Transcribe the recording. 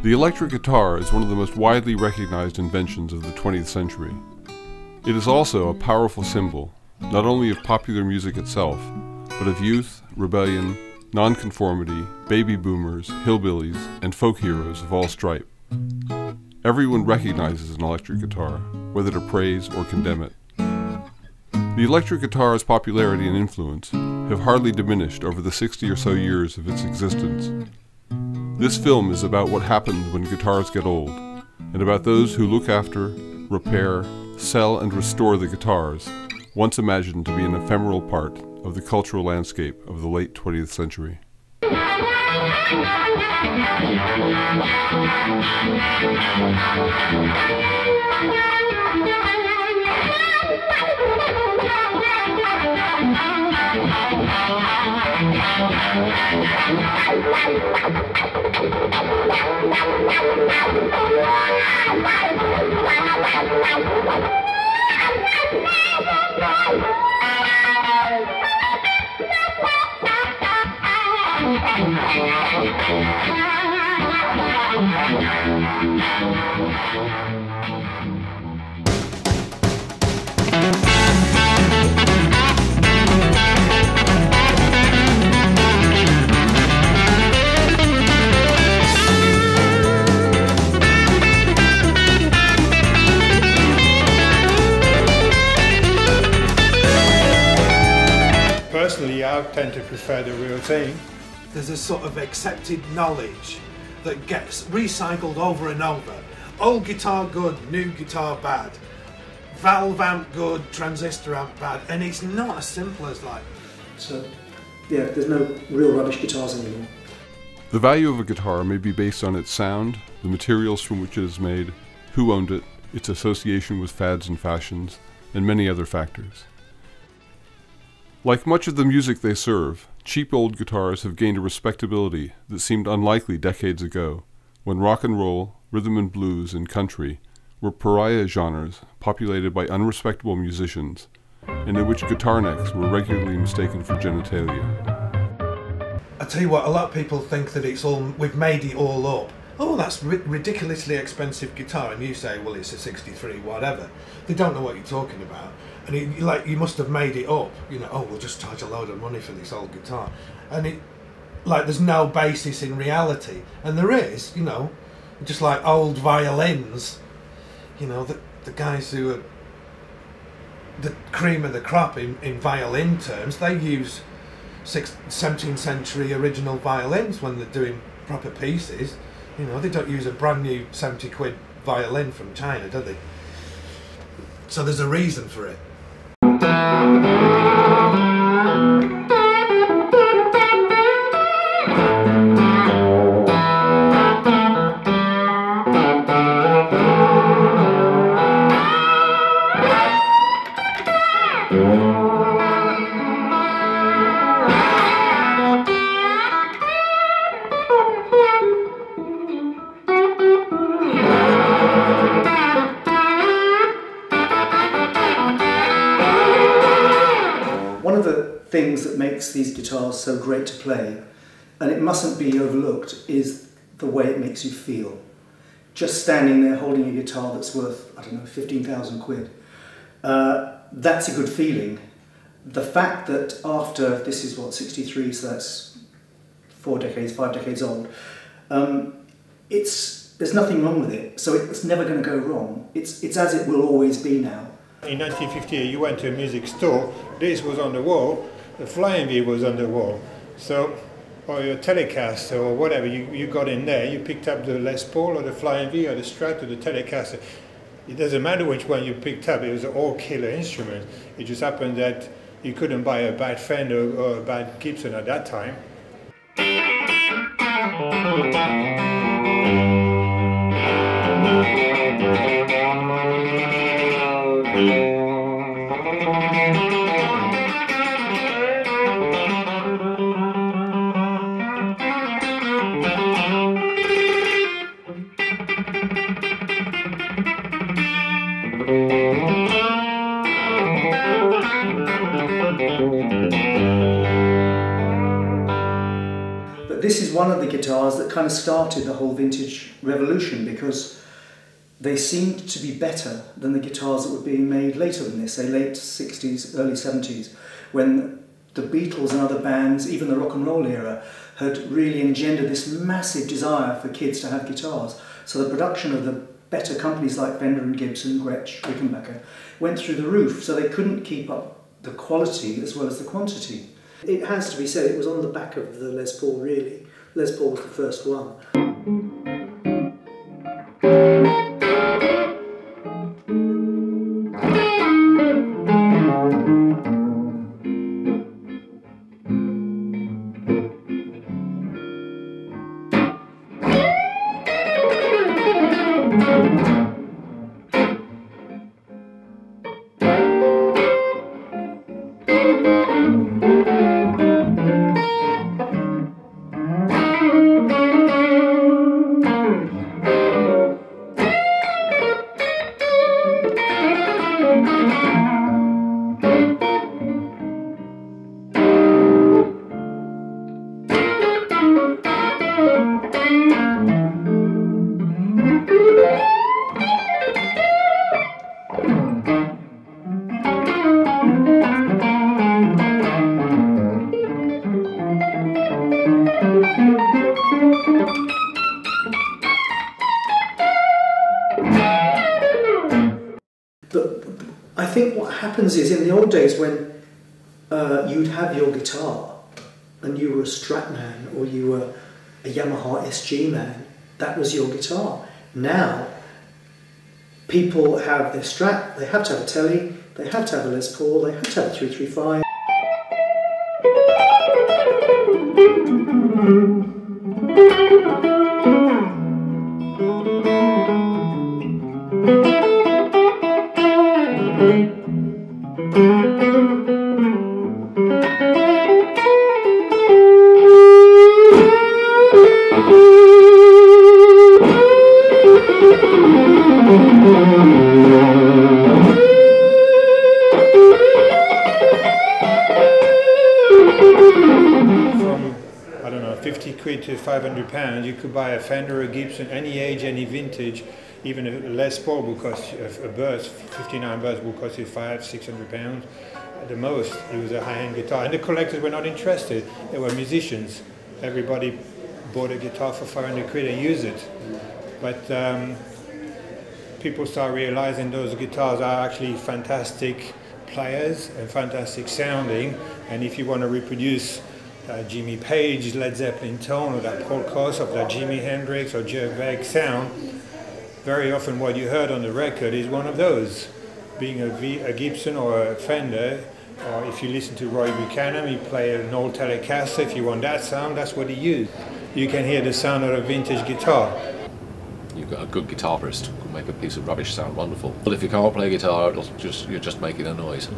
The electric guitar is one of the most widely recognized inventions of the 20th century. It is also a powerful symbol, not only of popular music itself, but of youth, rebellion, nonconformity, baby boomers, hillbillies, and folk heroes of all stripe. Everyone recognizes an electric guitar, whether to praise or condemn it. The electric guitar's popularity and influence have hardly diminished over the 60 or so years of its existence. This film is about what happens when guitars get old, and about those who look after, repair, sell, and restore the guitars, once imagined to be an ephemeral part of the cultural landscape of the late 20th century. Personally, I tend to prefer the real thing. There's a sort of accepted knowledge that gets recycled over and over. Old guitar good, new guitar bad. Valve amp good, transistor amp bad, and it's not as simple as like. So, yeah, there's no real rubbish guitars anymore. The value of a guitar may be based on its sound, the materials from which it is made, who owned it, its association with fads and fashions, and many other factors. Like much of the music they serve, cheap old guitars have gained a respectability that seemed unlikely decades ago, when rock and roll, rhythm and blues, and country were pariah genres populated by unrespectable musicians, and in which guitar necks were regularly mistaken for genitalia. I tell you what, a lot of people think that it's all, we've made it all up. Oh, that's ridiculously expensive guitar, and you say, well, it's a 63, whatever. They don't know what you're talking about. And like, you must have made it up, you know, oh, we'll just charge a load of money for this old guitar. And like, there's no basis in reality. And there is, you know, just like old violins, you know, the guys who are the cream of the crop in violin terms, they use 17th century original violins when they're doing proper pieces. You know, they don't use a brand new 70 quid violin from China, do they? So there's a reason for it. One of the things that makes these guitars so great to play, and it mustn't be overlooked, is the way it makes you feel. Just standing there holding a guitar that's worth, I don't know, 15,000 quid, that's a good feeling. The fact that after, this is what, 63, so that's 5 decades old, there's nothing wrong with it, so it's never going to go wrong. It's as it will always be now. In 1958, you went to a music store, this was on the wall, the flying V was on the wall. So, or your Telecaster or whatever, you got in there, you picked up the Les Paul or the flying V or the Strat or the Telecaster. It doesn't matter which one you picked up, it was an all-killer instrument. It just happened that you couldn't buy a bad Fender or a bad Gibson at that time. But this is one of the guitars that kind of started the whole vintage revolution, because they seemed to be better than the guitars that were being made later than this, say late 60s, early 70s, when the Beatles and other bands, even the rock and roll era, had really engendered this massive desire for kids to have guitars. So the production of the better companies like Fender and Gibson, Gretsch, Rickenbacker, went through the roof, so they couldn't keep up the quality as well as the quantity. It has to be said, it was on the back of the Les Paul, really. Les Paul was the first one. But I think what happens is, in the old days when you'd have your guitar and you were a Strat man or you were a Yamaha SG man, that was your guitar. Now, people have their Strat, they have to have a Telly, they have to have a Les Paul, they have to have a 335. From, I don't know, 50 quid to 500 pounds, you could buy a Fender or a Gibson, any age, any vintage. Even a Les Paul will cost you, a burst, 59 burst will cost you 500–600 pounds. At the most, it was a high-end guitar. And the collectors were not interested. They were musicians. Everybody bought a guitar for 500 quid and used it. But people start realizing those guitars are actually fantastic players and fantastic sounding. And if you want to reproduce Jimmy Page, Led Zeppelin tone, or that Paul Kossoff, that Jimi Hendrix or Jerk Beck sound, very often what you heard on the record is one of those. Being a Gibson or a Fender, or if you listen to Roy Buchanan, he played an old Telecaster. If you want that sound, that's what he used. You can hear the sound of a vintage guitar. You've got a good guitarist who can make a piece of rubbish sound wonderful. But if you can't play guitar, you're just making a noise.